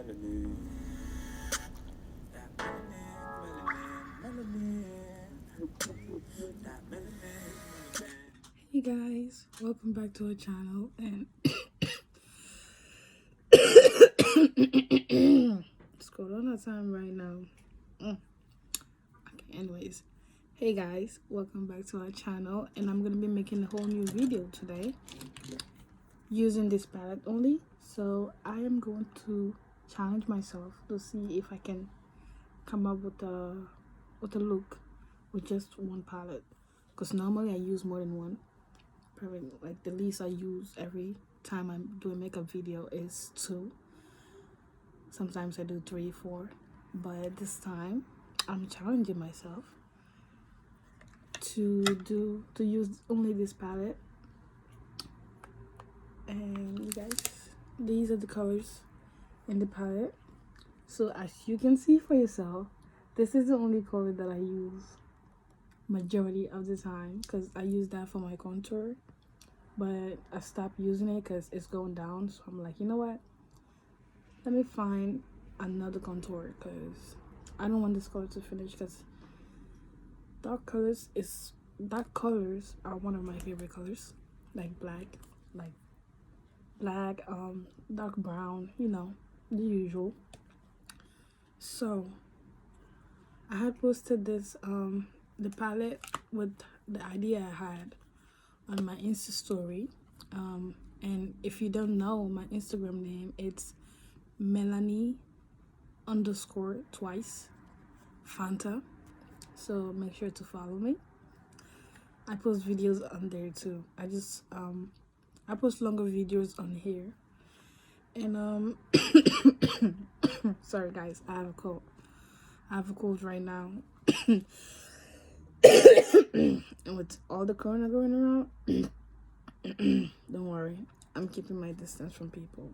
melanin, that melanin, that melanin. Hey guys, welcome back to our channel, and it's Corona time right now. Okay, anyways, hey guys, welcome back to our channel, and I'm gonna be making a whole new video today using this palette only. So I am going to challenge myself to see if I can come up with a look with just one palette, because normally I use more than one. Probably like the least I use every time I'm doing makeup video is 2. Sometimes I do 3, 4, but this time I'm challenging myself to use only this palette. And you guys, these are the colors in the palette. So as you can see for yourself, this is the only color that I use majority of the time, because I use that for my contour, but I stopped using it because it's going down. So I'm like, you know what, let me find another contour, because I don't want this color to finish, because dark colors are one of my favorite colors, like black, dark brown, you know, the usual. So I had posted this the palette with the idea I had on my Insta story, and if you don't know my Instagram name, it's Melanie_twice Fanta, so make sure to follow me. I post videos on there too. I post longer videos on here, and sorry guys, I have a cold right now. And with all the corona going around, don't worry, I'm keeping my distance from people.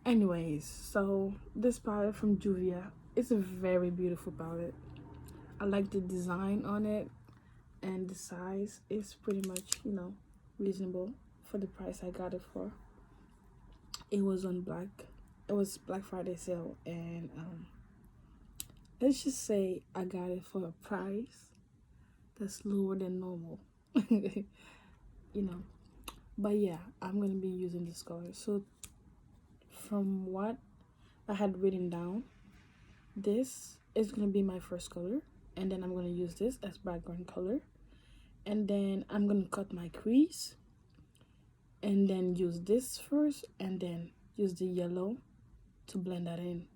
Anyways, so this palette from Juvia, it's a very beautiful palette. I like the design on it, and the size is pretty much, you know, reasonable for the price I got it for. It was Black Friday sale, and let's just say I got it for a price that's lower than normal. You know, but yeah, I'm gonna be using this color. So from what I had written down, this is gonna be my first color, and then I'm gonna use this as background color, and then I'm gonna cut my crease, and then use this first, and then use the yellow to blend that in.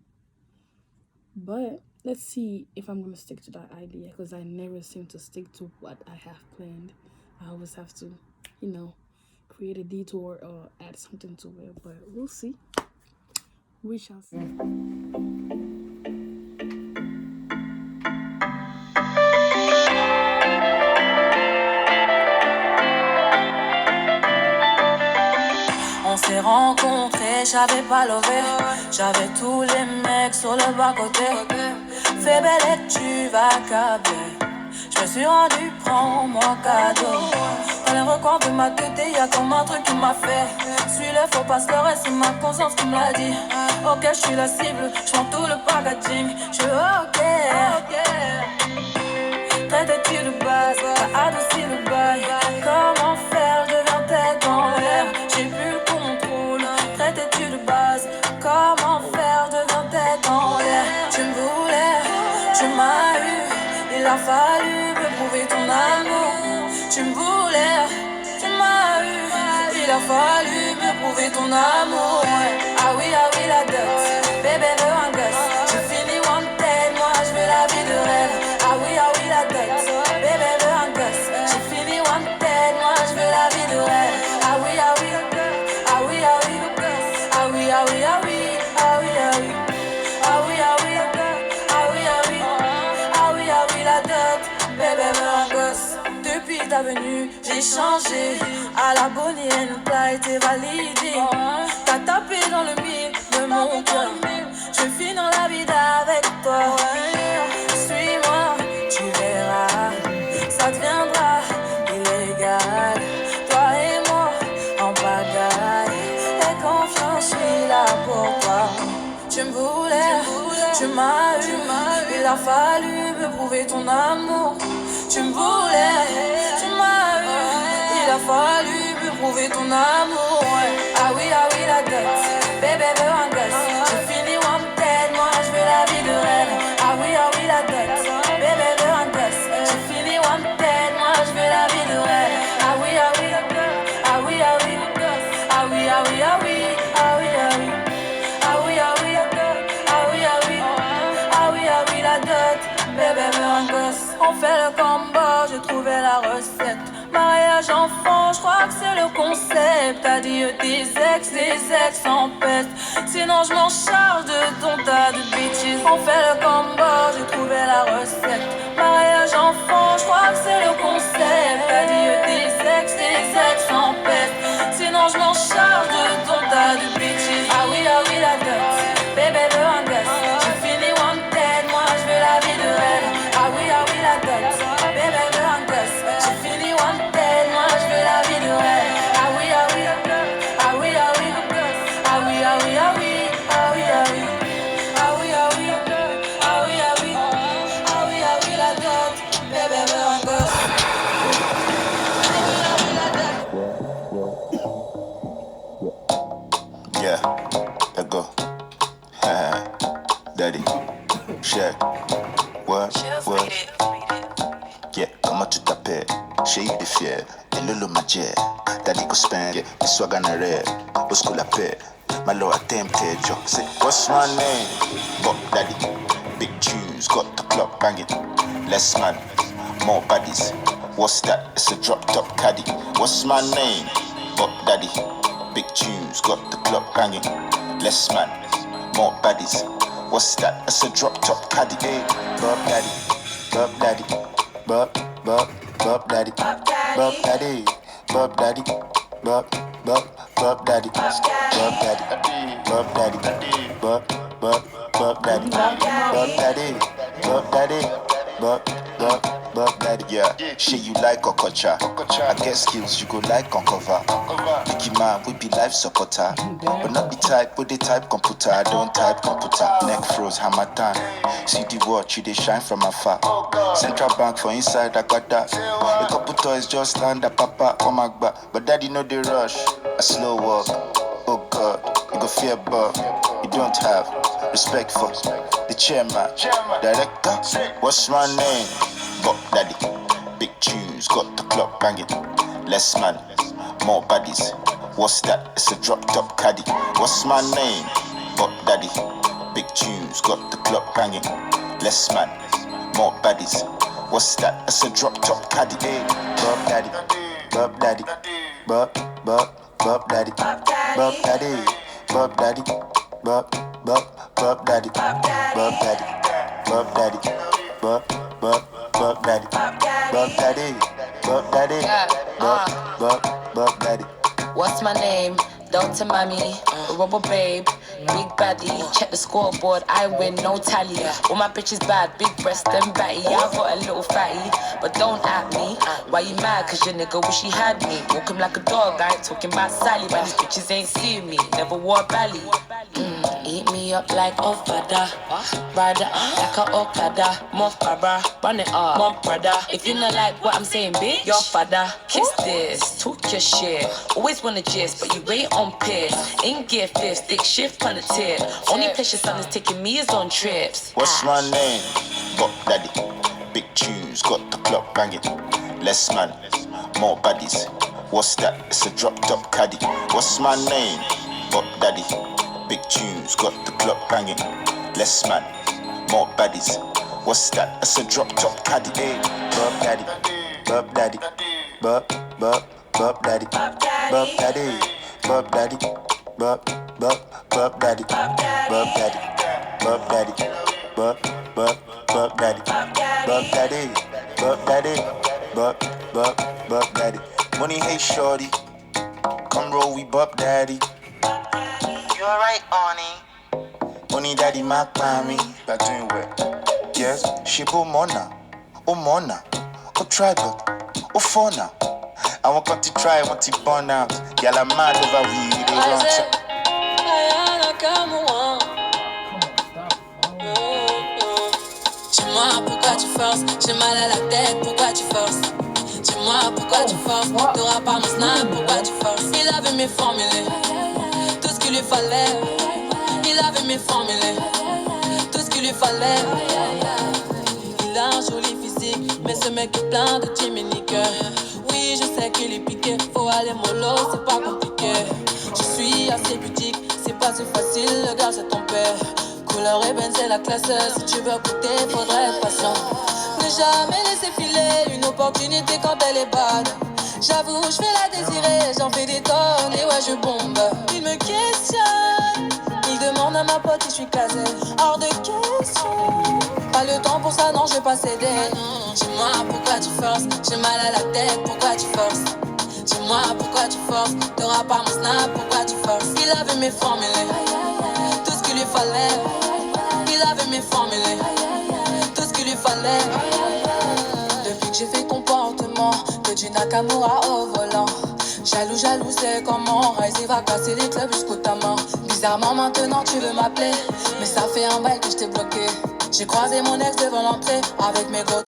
But let's see if I'm gonna stick to that idea, because I never seem to stick to what I have planned. I always have to, you know, create a detour or add something to it, but we'll see. We shall see. On s'est rencontrés, j'avais pas levé. J'avais tous les mecs sur le bas-côté. Fais belle et tu vas câbler. Je me suis rendu, prends-moi cadeau. Dans les recoins de ma tête, y'a comme un truc qui m'a fait. Suis-le, faut pas se leurrer, c'est ma conscience qui me l'a dit. Ok, je suis la cible, je prends tout le packaging. Je suis ok. Traite-tu de base, t'as adouci le bail. Comment faire, je deviens tête dans l'air. J'ai plus le contrôle. Traite-tu de base, comment faire, je deviens tête dans l'air. Tu me voulais, tu m'as eu. Il a fallu me prouver ton amour. Tu me voulais, tu m'as eu. Il a fallu me prouver ton amour. Ah oui, la dot. Bébé veut un gosse. Je finis wanted, moi je veux la vie de rêve. Ah oui, la dot. Bébé veut un gosse. Je finis wanted, moi je veux la vie de rêve. Ah oui, ah oui, ah oui, ah oui, ah oui, ah oui, ah oui, ah oui, ah oui. Ah oui, ah oui, ah oui, ah oui, ah oui, ah oui, la dot. Bébé veut un gosse. Depuis ta venue, j'ai changé. À la Bonnie and Clyde, t'es validé. T'as tapé dans le mille de mon cœur. Je finis dans la vie avec toi. Suis-moi, tu verras. Ça deviendra illégal. Toi et moi en bagaille. Et confiance, je suis là pour toi. Tu me voulais, tu m'as eu. Il a fallu me prouver ton amour. Tu me voulais, tu m'as eu. Il a fallu me prouver ton amour. Ouais. Ah oui, la dot. Bébé veut un gosse. J'ai fini wanted, moi je veux la vie de rêve. Ah oui, la dot. Bébé veut un gosse. J'ai fini wanted, moi je veux la vie de rêve. Ah oui, la dot. Ah oui, ah oui. Ah oui, ah oui, ah oui. Ah oui, ah oui. Ah oui, la dot. Ah oui, ah oui. Ah oui, la dot. Bébé veut un gosse. On fait le combo, j'ai trouvé la recette. Mariage enfant, je crois que c'est le concept. Adieu des ex en peste. Sinon je m'en charge de ton tas de bitches. On fait le combo, j'ai trouvé la recette. Mariage enfant, je crois que c'est le concept. Adieu des ex en peste. Sinon je m'en charge de ton tas de bitches. Ah oui, la dot. Bébé veut un gosse. J'ai fini wanted, moi je veux la vie de rêve. Ah oui, la dot. Bébé veut un gosse. J'ai fini wanted, moi je veux la vie de rêve. Ah oui, la dot. Ah oui, ah oui. Ah oui, ah oui, ah oui. Ah oui, ah oui. Ah oui, ah oui. Ah oui, ah oui. Ah oui, la dot. Bébé veut un gosse. Yeah, let go. Daddy, check. What? Yeah, comment tu t'appelles? J'ai eu des fiers, et le magie. Daddy go spend, yeah, this swag on a red. What's cool la paix? My lord attempted, yo. Say, what's my name? But daddy, big tunes, got the club banging. Less man, more bodies. What's that? It's a drop top caddy. What's my name? But daddy, big tunes, got the club banging. Less man, more bodies. What's that? It's a drop top caddy. Hey, Bob daddy, Bob daddy, Bob daddy, Bob daddy, Bob daddy, Bob daddy, Bob daddy, Bob daddy, Bob daddy, Bob daddy, Bob daddy, yeah. Shit you like Okocha. I get skills you go like uncover. Mickey man we be life supporter, but not the type with the type computer. I don't type computer. Neck froze, hammer time. See the watch, you they shine from afar. Central bank for inside, I got that. A couple toys just land a papa on my back, but daddy know the rush. A slow walk. Oh God, you go fear but you don't have respect for the chairman, director. What's my name? But daddy, big tunes, got the club banging. Less man, more bodies. What's that? It's a drop top caddy. What's my name? But daddy, big tunes, got the club banging. Less man, more bodies. What's that? It's a drop top caddy. Hey, Bob daddy, Bob daddy, Bob daddy, Bob daddy, Bob daddy, Bob daddy, Bob daddy, Bob daddy, Bob daddy, Bob daddy, Bob daddy. What's my name? Dr. Mommy, Rubber Babe, Big Baddie. Check the scoreboard, I win, no tally. All my bitches bad, big breast and batty. I got a little fatty, but don't at me. Why you mad? Cause your nigga wish he had me. Walk him like a dog, I ain't talking about Sally. But these bitches ain't seeing me, never wore belly. Eat me up like Ofada, Rada like a Okada, Moff Barbara, run it up, Moff brother. If you not like what I'm saying, bitch, your father. Kiss this, talk your shit. Always wanna gist, but you ain't on piss. In gear fifth, stick shift on the tip. Only place your son is taking me is on trips. What's my name? Bob daddy, big tunes, got the club banging. Less man, more bodies. What's that? It's a drop top caddy. What's my name? Bob daddy, big tunes, got the club banging. Less man, more baddies. What's that? It's a drop top caddy. Hey, Bob daddy, Bob daddy, Bob daddy, Bob daddy, Bob daddy, Bob daddy, Bob daddy, Bob daddy, Bob daddy, Bob daddy, Bob daddy. Money, hey shorty, come roll, we Bob daddy. You alright, Arnie? Money daddy, my mommy. Back doing well. Yes, she bo mona, oh tribal, oh fauna. I want to try, want to burn out. Girl, I'm mad over we, they run to. forces, j'ai mal à la tête, pourquoi tu forces? Dis-moi pourquoi tu forces, t'auras pas mon snap, pourquoi tu forces? Il avait mes formulés, tout ce qu'il lui fallait. Il avait mes formulés, tout ce qu'il lui fallait. Il a un joli physique, mais ce mec est plein de timinique. Oui, je sais qu'il est piqué, faut aller mollo, c'est pas compliqué. Je suis assez pudique, c'est pas si facile, le gars c'est ton père. Couleur ébène c'est la classe, si tu veux goûter, faudrait être patient. Ne jamais laisser filer une opportunité quand elle est bonne. J'avoue, je fais la désirer, j'en fais des tonnes et ouais je bombe. Il me questionne, il demande à ma pote si je suis casée. Hors de question, pas le temps pour ça, non je vais pas céder. Dis-moi pourquoi tu forces, j'ai mal à la tête, pourquoi tu forces? Dis-moi pourquoi tu forces, t'auras pas mon snap, pourquoi tu forces? Il avait mes formulés, tout ce qu'il lui fallait. Il avait mes formulés, tout ce qu'il lui fallait. Depuis que j'ai fait comportement, que du Nakamura au volant. Jaloux, jaloux, c'est comment Rise va casser les clubs jusqu'au tamin. Bizarrement maintenant tu veux m'appeler, mais ça fait un bail que je t'ai bloqué. J'ai croisé mon ex devant l'entrée avec mes gros